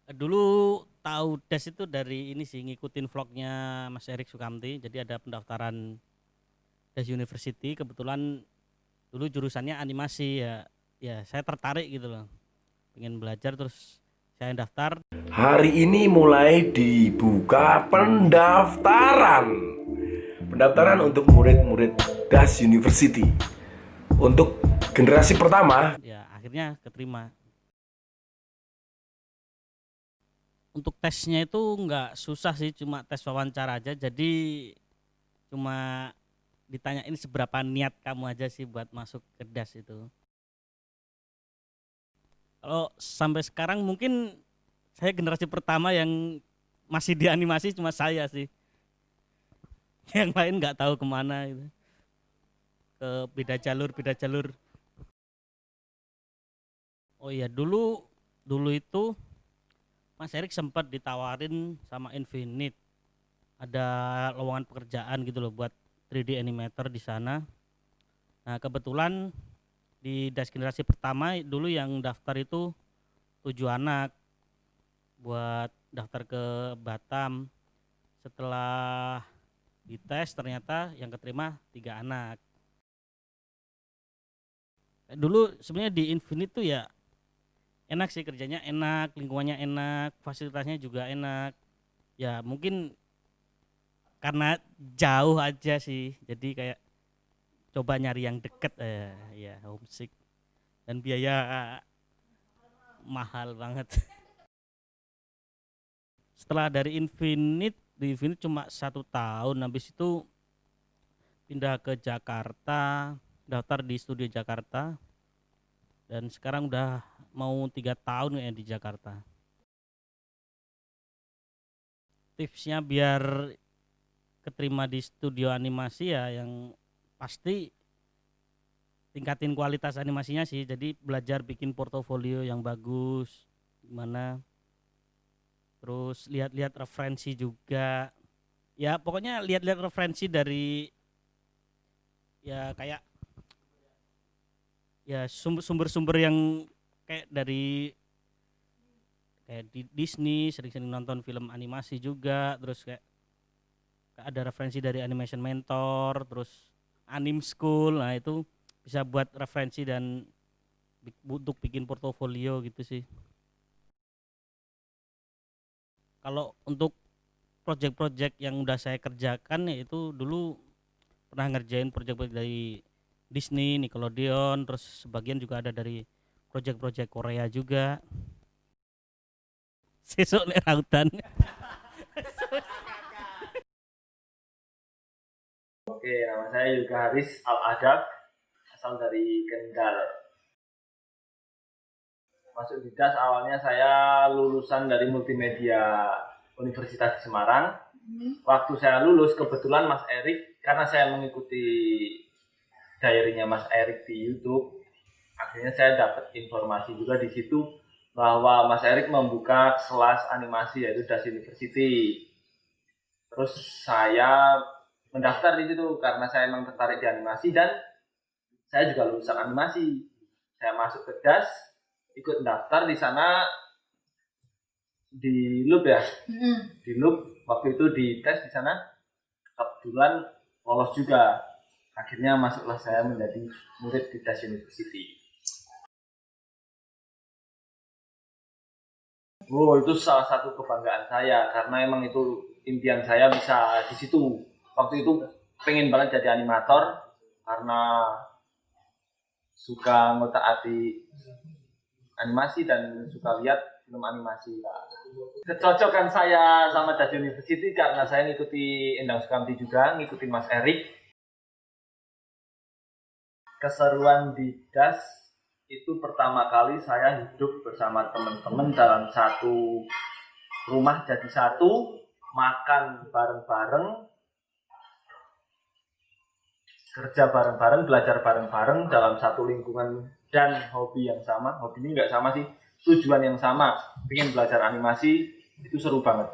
Dulu tahu DAS itu dari ini sih ngikutin vlognya Mas Erik Sukamti. Jadi ada pendaftaran DAS University. Kebetulan dulu jurusannya animasi ya. Ya saya tertarik gitu loh. Pengen belajar terus saya daftar. Hari ini mulai dibuka pendaftaran. Pendaftaran untuk murid-murid DAS University. Untuk generasi pertama. Ya akhirnya keterima. Untuk tesnya itu nggak susah sih, cuma tes wawancara aja. Jadi cuma ditanyain seberapa niat kamu aja sih buat masuk ke DAS itu. Kalau sampai sekarang mungkin saya generasi pertama yang masih di animasi cuma saya sih. Yang lain nggak tahu kemana gitu. Ke beda jalur, beda jalur. Oh iya, dulu dulu itu Mas Erik sempat ditawarin sama Infinite. Ada lowongan pekerjaan gitu loh buat 3D animator di sana. Nah, kebetulan di DAS generasi pertama dulu yang daftar itu 7 anak buat daftar ke Batam. Setelah dites ternyata yang keterima 3 anak. Dulu sebenarnya di Infinite tuh ya enak sih, kerjanya enak, lingkungannya enak, fasilitasnya juga enak. Ya mungkin karena jauh aja sih, jadi kayak coba nyari yang deket, ya homesick, dan biaya mahal banget. Setelah dari Infinite, di Infinite cuma 1 tahun, habis itu pindah ke Jakarta, daftar di studio Jakarta, dan sekarang udah mau 3 tahun ya di Jakarta. Tipsnya biar keterima di studio animasi ya yang pasti tingkatin kualitas animasinya sih. Jadi belajar bikin portofolio yang bagus gimana, terus lihat-lihat referensi juga. Ya pokoknya lihat-lihat referensi dari, ya kayak, ya sumber-sumber yang kayak dari, kayak di Disney sering-sering nonton film animasi juga, terus kayak ada referensi dari Animation Mentor, terus Anim School. Nah itu bisa buat referensi dan untuk bikin portofolio gitu sih. Kalau untuk project-project yang udah saya kerjakan ya itu dulu pernah ngerjain project-project dari Disney, Nickelodeon, terus sebagian juga ada dari project-project Korea juga. Sesuk nek rautan. Oke, nama saya Yoga Haris Al-Adab, asal dari Kendal. Masuk di DAS awalnya saya lulusan dari multimedia Universitas di Semarang. Waktu saya lulus, kebetulan Mas Erik, karena saya mengikuti diary-nya Mas Erik di YouTube, akhirnya saya dapat informasi juga di situ bahwa Mas Erik membuka kelas animasi yaitu DAS University. Terus saya mendaftar di situ karena saya memang tertarik di animasi dan saya juga lulusan animasi. Saya masuk ke DAS, ikut daftar di sana di loop ya. Di loop waktu itu di tes di sana kebetulan lolos juga. Akhirnya masuklah saya menjadi murid di DAS University. Oh, itu salah satu kebanggaan saya karena emang itu impian saya bisa di situ. Waktu itu pengen banget jadi animator karena suka ngotak-atik animasi dan suka lihat film animasi. Kecocokan saya sama DAS University karena saya ngikuti Endang Sukamti juga, ngikutin Mas Erik. Keseruan di DAS itu pertama kali saya hidup bersama teman-teman dalam satu rumah jadi satu, makan bareng-bareng, kerja bareng-bareng, belajar bareng-bareng dalam satu lingkungan dan hobi yang sama. Hobi ini nggak sama sih, tujuan yang sama, pengen belajar animasi. Itu seru banget.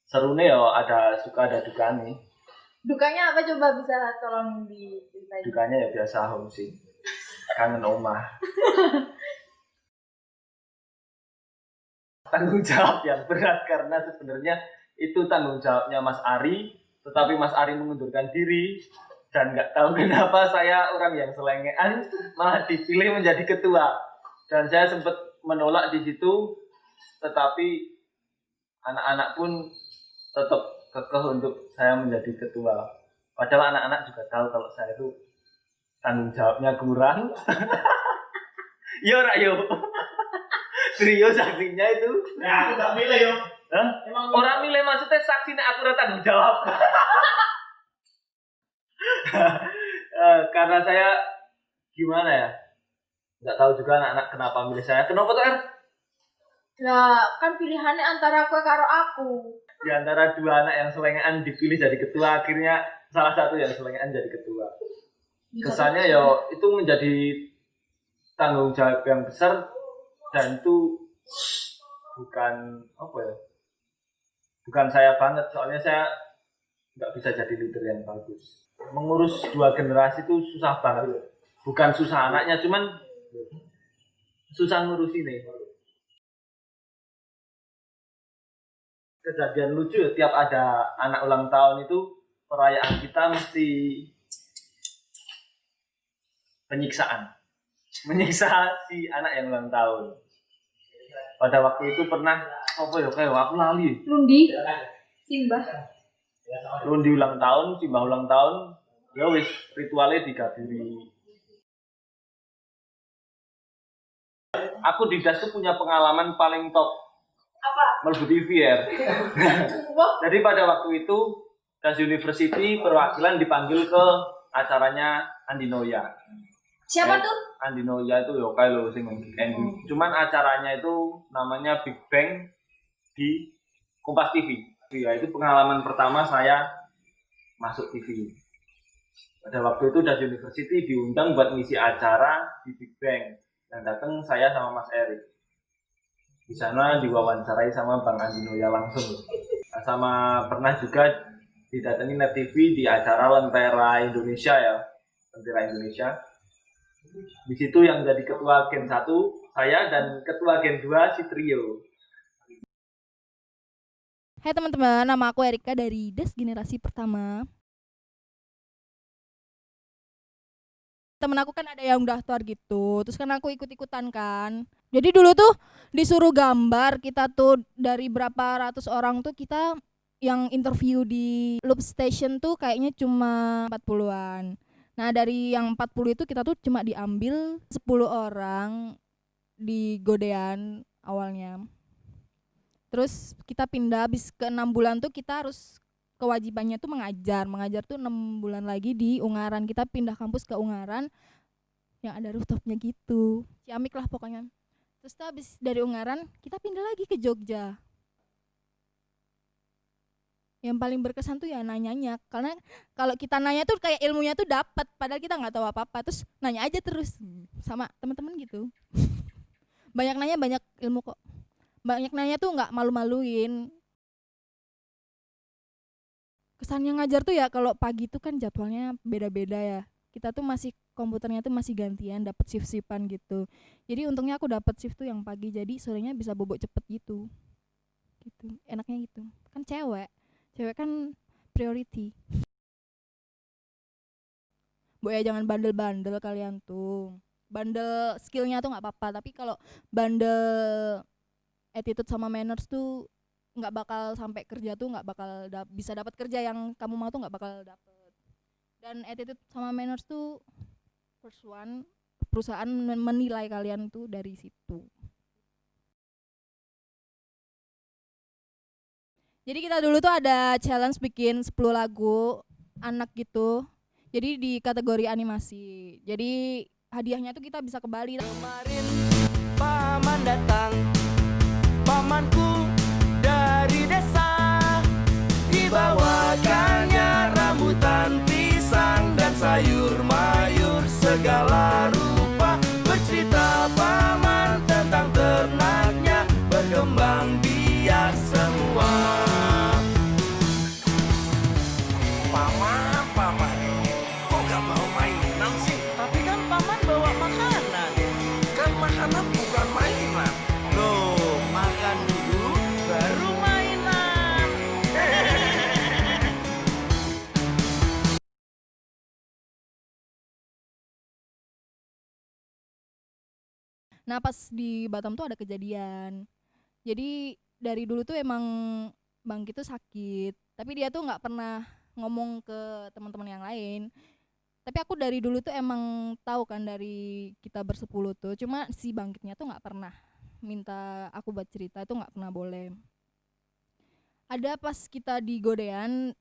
Seru nih ya, ada suka ada duka nih. Dukanya apa, coba bisa tolong diceritain? Dukanya ya biasa homesick, kangen omah. tanggung jawab yang berat karena sebenarnya itu tanggung jawabnya Mas Ari, tetapi Mas Ari mengundurkan diri dan nggak tahu kenapa saya orang yang selengean malah dipilih menjadi ketua. Dan saya sempat menolak di situ, tetapi anak-anak pun tetap kekeh untuk saya menjadi ketua. Padahal anak-anak juga tahu kalau saya itu tanggung jawabnya kurang. Yo rayo. Trio saksinya itu. Nah, aku gak milih yo. Hah? Orang milih maksudnya saksinya aku udah tanggung jawab. Karena saya gimana ya? Nggak tahu juga anak-anak kenapa milih saya. Kenapa tuh Er? Lah, kan pilihannya antara kue karo aku. Di antara dua anak yang selengean dipilih jadi ketua, akhirnya salah satu yang selengean jadi ketua. Kesannya ya itu menjadi tanggung jawab yang besar dan itu bukan apa ya? Bukan saya banget, soalnya saya nggak bisa jadi leader yang bagus. Mengurus dua generasi itu susah banget. Bukan susah anaknya, cuman susah ngurusin nih. Kejadian lucu ya, tiap ada anak ulang tahun itu perayaan kita mesti penyiksaan. Menyiksa si anak yang ulang tahun. Pada waktu itu pernah apa ya kayak aku lali. Lundi, Simbah. Lundi ulang tahun, Simbah ulang tahun, ya wis ritualnya digabiri. Aku di DAS tuh punya pengalaman paling top. Apa? Mlebu TV ya. Jadi pada waktu itu DAS University perwakilan dipanggil ke acaranya Andi Noya. Siapa tuh? Andi Noya itu ya kayak lo sing cuman acaranya itu namanya Big Bang di Kompas TV. Ya itu pengalaman pertama saya masuk TV. Pada waktu itu DAS University diundang buat ngisi acara di Big Bang dan datang saya sama Mas Erik. Di sana diwawancarai sama Bang Andi Noya langsung. Nah, sama pernah juga didatangi Net TV di acara Lentera Indonesia ya, Lentera Indonesia. Di situ yang jadi ketua Gen 1 saya dan ketua Gen 2 si Trio. Hai teman-teman, nama aku Erika dari DAS Generasi Pertama. Temen aku kan ada yang daftar gitu, terus kan aku ikut-ikutan kan. Jadi dulu tuh disuruh gambar, kita tuh dari berapa ratus orang tuh kita yang interview di Loop Station tuh kayaknya cuma 40-an. Nah dari yang 40 itu kita tuh cuma diambil 10 orang di Godean awalnya. Terus kita pindah, habis ke 6 bulan tuh kita harus kewajibannya tuh mengajar tuh 6 bulan lagi di Ungaran. Kita pindah kampus ke Ungaran yang ada rooftopnya gitu, ciamik lah pokoknya. Terus tuh habis dari Ungaran kita pindah lagi ke Jogja. Yang paling berkesan tuh ya nanyanya, karena kalau kita nanya tuh kayak ilmunya tuh dapat, padahal kita nggak tahu apa-apa, terus nanya aja terus sama teman-teman gitu. Banyak nanya banyak ilmu kok, banyak nanya tuh nggak malu-maluin. Kesannya ngajar tuh ya kalau pagi tuh kan jadwalnya beda-beda ya, kita tuh masih komputernya tuh masih gantian, dapat shift-shiftan gitu. Jadi untungnya aku dapat shift tuh yang pagi, jadi sorenya bisa bobok cepet gitu. Enaknya gitu kan, cewek kan priority. Bu ya jangan bandel-bandel kalian tuh. Bandel skillnya tuh nggak apa-apa, tapi kalau bandel attitude sama manners tuh nggak bakal sampai kerja tuh nggak bakal bisa dapat kerja yang kamu mau tuh nggak bakal dapet. Dan attitude sama manners tuh first one, perusahaan menilai kalian tuh dari situ. Jadi kita dulu tuh ada challenge bikin 10 lagu anak gitu. Jadi di kategori animasi. Jadi hadiahnya tuh kita bisa ke Bali. Kemarin paman datang, pamanku dari desa, dibawakannya rambutan, pisang dan sayur mayur segala rupa. Bercerita paman tentang ternaknya, berkembang biak semua. Paman, kok gak bawa mainan sih? Tapi kan paman bawa makanan. Kan makanan bukan mainan. Loh, makan juga Nah pas di Batam tuh ada kejadian. Jadi dari dulu tuh emang Bangkit tuh sakit, tapi dia tuh nggak pernah ngomong ke teman-teman yang lain. Tapi aku dari dulu tuh emang tahu kan dari kita bersepuluh tuh, cuma si Bangkitnya tuh nggak pernah minta aku buat cerita, itu nggak pernah boleh. Ada pas kita di Godean,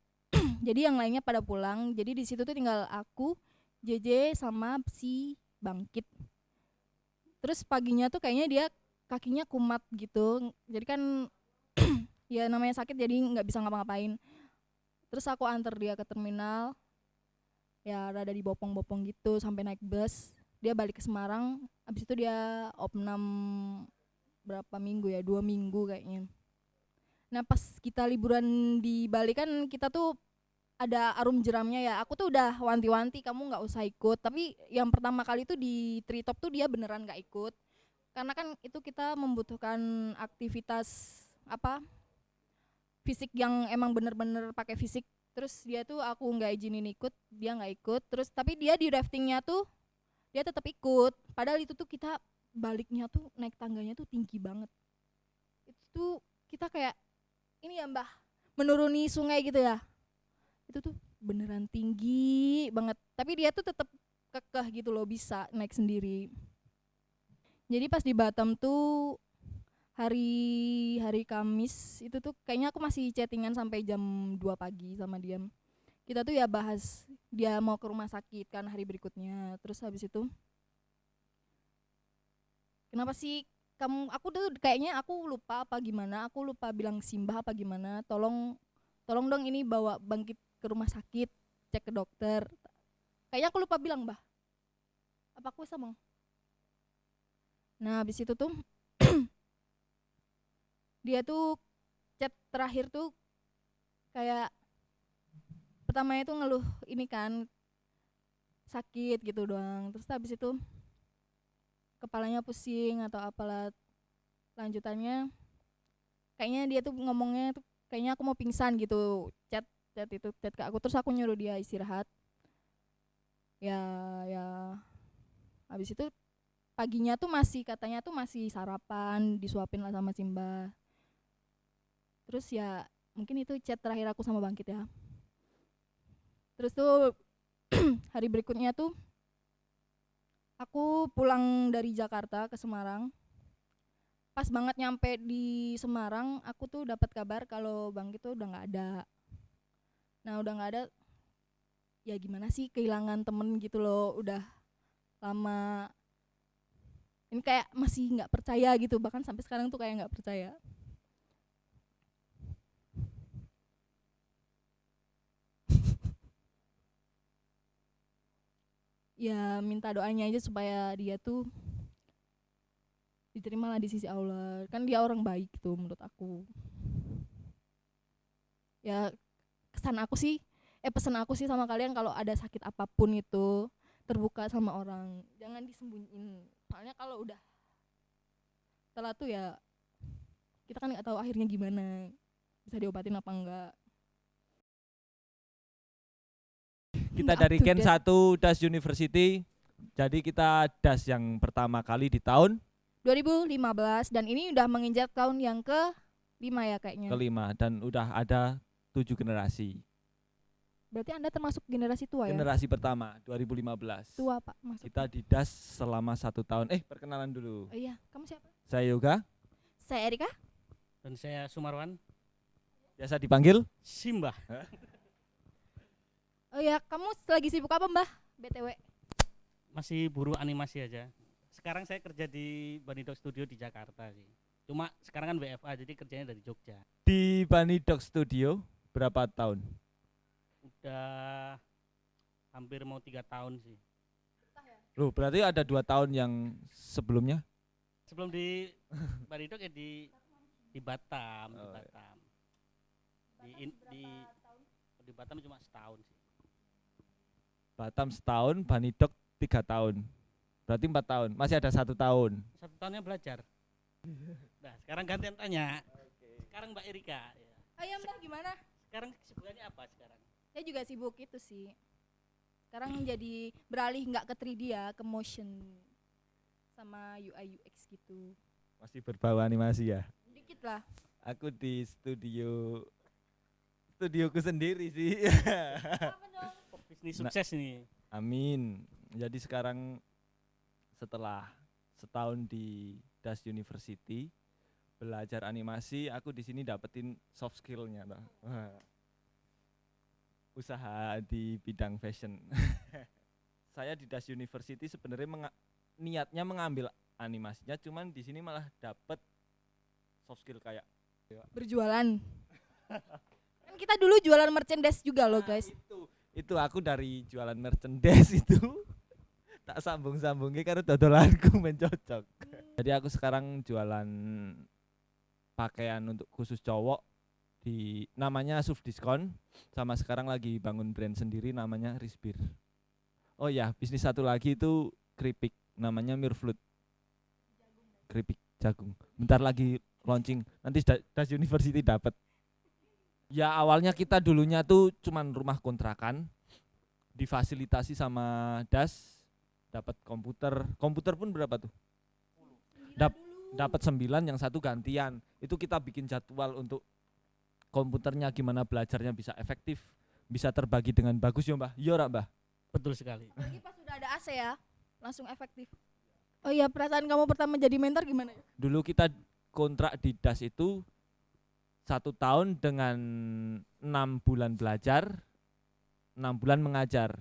jadi yang lainnya pada pulang, jadi di situ tuh tinggal aku, JJ sama si Bangkit. Terus paginya tuh kayaknya dia kakinya kumat gitu, jadi kan ya namanya sakit jadi nggak bisa ngapa-ngapain. Terus aku antar dia ke terminal, ya rada dibopong-bopong gitu sampai naik bus. Dia balik ke Semarang, abis itu dia opnam berapa minggu ya, 2 minggu kayaknya. Nah pas kita liburan di Bali kan kita tuh ada arum jeramnya ya. Aku tuh udah wanti-wanti kamu nggak usah ikut. Tapi yang pertama kali tuh di Treetop tuh dia beneran nggak ikut. Karena kan itu kita membutuhkan aktivitas apa fisik yang emang bener-bener pakai fisik. Terus dia tuh aku nggak izinin ikut, dia nggak ikut. Terus tapi dia di raftingnya tuh dia tetap ikut. Padahal itu tuh kita baliknya tuh naik tangganya tuh tinggi banget. Itu tuh kita kayak ini ya Mbah, menuruni sungai gitu ya. Itu tuh beneran tinggi banget. Tapi dia tuh tetap kekeh gitu loh, bisa naik sendiri. Jadi pas di Batam tuh hari Kamis itu tuh kayaknya aku masih chattingan sampai jam 2 pagi sama dia. Kita tuh ya bahas dia mau ke rumah sakit kan hari berikutnya. Terus habis itu kenapa sih kamu, aku tuh kayaknya aku lupa apa gimana, aku lupa bilang Simbah apa gimana, tolong dong ini bawa Bangkit ke rumah sakit, cek ke dokter. Kayaknya aku lupa bilang Mbah. Apa aku sama? Nah habis itu tuh dia tuh chat terakhir tuh kayak pertamanya tuh ngeluh ini kan sakit gitu doang. Terus habis itu kepalanya pusing atau apalah, lanjutannya kayaknya dia tuh ngomongnya tuh kayaknya aku mau pingsan gitu. Chat ke aku, terus aku nyuruh dia istirahat ya. Habis itu paginya tuh masih katanya tuh masih sarapan, disuapin lah sama Simba. Terus ya mungkin itu chat terakhir aku sama Bangkit ya. Terus tuh hari berikutnya tuh aku pulang dari Jakarta ke Semarang. Pas banget nyampe di Semarang, aku tuh dapat kabar kalau Bangkit tuh udah nggak ada. Nah udah nggak ada, ya gimana sih, kehilangan temen gitu loh, udah lama. Ini kayak masih nggak percaya gitu, bahkan sampai sekarang tuh kayak nggak percaya. Ya minta doanya aja supaya dia tuh diterima lah di sisi Allah. Kan dia orang baik gitu menurut aku. Ya pesan aku sih sama kalian, kalau ada sakit apapun itu terbuka sama orang, jangan disembunyiin. Soalnya kalau udah setelah tuh ya kita kan nggak tahu akhirnya gimana, bisa diobatin apa enggak. Kita dari Gen 1 DAS University. Jadi kita DAS yang pertama kali di tahun 2015 dan ini udah menginjak tahun yang ke-5 ya kayaknya. kelima dan udah ada 7 generasi. Berarti Anda termasuk generasi tua ya? Generasi pertama 2015. Tua Pak maksudnya. Kita di DAS selama 1 tahun. Perkenalan dulu. Oh iya, kamu siapa? Saya Yoga, Saya Erika. Dan saya Sumarwan biasa dipanggil Simbah. Oh ya, kamu lagi sibuk apa Mbah? BTW. Masih buruh animasi aja. Sekarang saya kerja di Banidog Studio di Jakarta sih. Cuma sekarang kan WFA jadi kerjanya dari Jogja. di Bunny Dog Studio berapa tahun? Udah hampir mau 3 tahun sih. Loh, berarti ada 2 tahun yang sebelumnya? Sebelum di Banidog ya di Batam, Oh, di Batam. Di Batam cuma setahun sih. Batam setahun, Bunny Dog 3 tahun. Berarti 4 tahun. Masih ada 1 tahun. 1 tahunnya belajar. Nah, sekarang gantian tanya. Sekarang Mbak Erika. Ya. Ayo Mbah gimana? Sekarang kesibukannya apa sekarang? Saya juga sibuk itu sih. Sekarang jadi beralih nggak ke 3D ya, ke motion. sama UI UX gitu. Masih berbau animasi ya. Dikit lah. Aku di studioku sendiri sih. Apa dong? Bisnis sukses nih. Amin. Jadi sekarang setelah setahun di Das University belajar animasi, aku di sini dapetin soft skill-nya. Wah. Usaha di bidang fashion. Saya di Das University sebenarnya niatnya mengambil animasinya, cuman di sini malah dapet soft skill kayak Berjualan. Kan kita dulu jualan merchandise juga loh, guys. itu aku dari jualan merchandise itu tak sambung-sambungnya karena dodolanku mencocok. Jadi aku sekarang jualan pakaian untuk khusus cowok di namanya Suf Diskon, sama sekarang lagi bangun brand sendiri namanya Risbir. Oh ya, bisnis satu lagi itu keripik namanya Mirflut. Keripik jagung. Bentar lagi launching. Nanti Das University dapat. Ya awalnya kita dulunya tuh cuman rumah kontrakan, difasilitasi sama Das, dapat komputer pun berapa tuh? Dapat 9, yang satu gantian. Itu kita bikin jadwal untuk komputernya gimana belajarnya bisa efektif, bisa terbagi dengan bagus ya Mbah. Iya ora Mbah? Betul sekali. Apalagi pas sudah ada AC ya, langsung efektif. Oh iya, perasaan kamu pertama jadi mentor gimana ya? Dulu kita kontrak di Das itu 1 tahun dengan 6 bulan belajar, 6 bulan mengajar.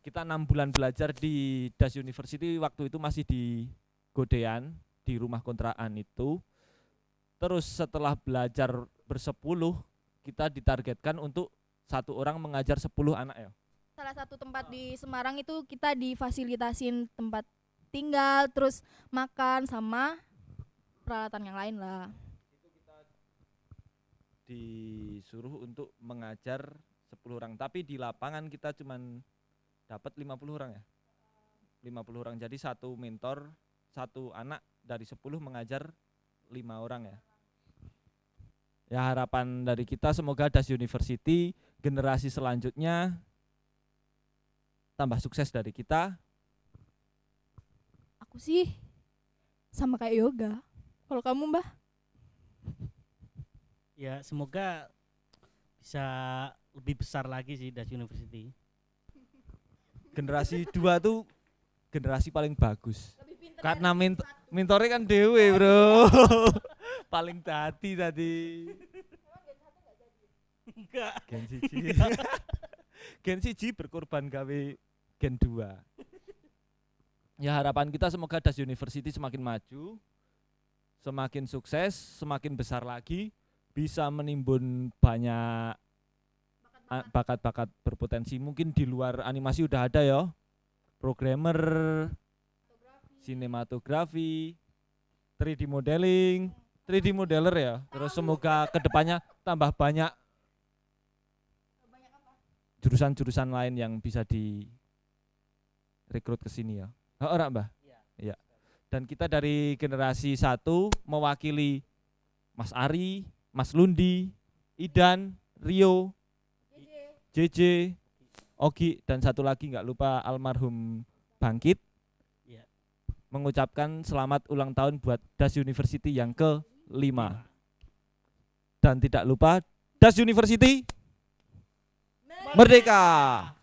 Kita 6 bulan belajar di Das University, waktu itu masih di Godean, di rumah kontrakan itu. Terus setelah belajar bersepuluh, kita ditargetkan untuk 1 orang mengajar 10 anak ya. Salah satu tempat di Semarang itu kita difasilitasin tempat tinggal, terus makan sama peralatan yang lain lah. Disuruh untuk mengajar 10 orang, tapi di lapangan kita cuman dapat 50 orang ya. 50 orang, jadi 1 mentor, 1 anak dari 10 mengajar 5 orang ya. Ya harapan dari kita semoga Das University generasi selanjutnya tambah sukses dari kita. Aku sih sama kayak yoga. Kalau kamu Mbah? Ya semoga bisa lebih besar lagi sih Das University. Generasi 2 tuh generasi paling bagus. Karena mentornya kan dewe bro. Paling tadi. Enggak. Gen 1 berkorban gawe Gen 2. Ya harapan kita semoga Das University semakin maju, semakin sukses, semakin besar lagi, bisa menimbun banyak bakat-bakat berpotensi. Mungkin di luar animasi udah ada ya, programmer, sinematografi, 3D modeling, 3D modeler ya. Terus semoga kedepannya tambah banyak jurusan-jurusan lain yang bisa direkrut ke sini ya. Ora Mbah? Iya. Dan kita dari generasi 1 mewakili Mas Ari, Mas Lundi, Idan, Rio, JJ, Ogi, dan satu lagi nggak lupa almarhum Bangkit. Iya. Mengucapkan selamat ulang tahun buat Das University yang ke-5. Dan tidak lupa Das University Merdeka.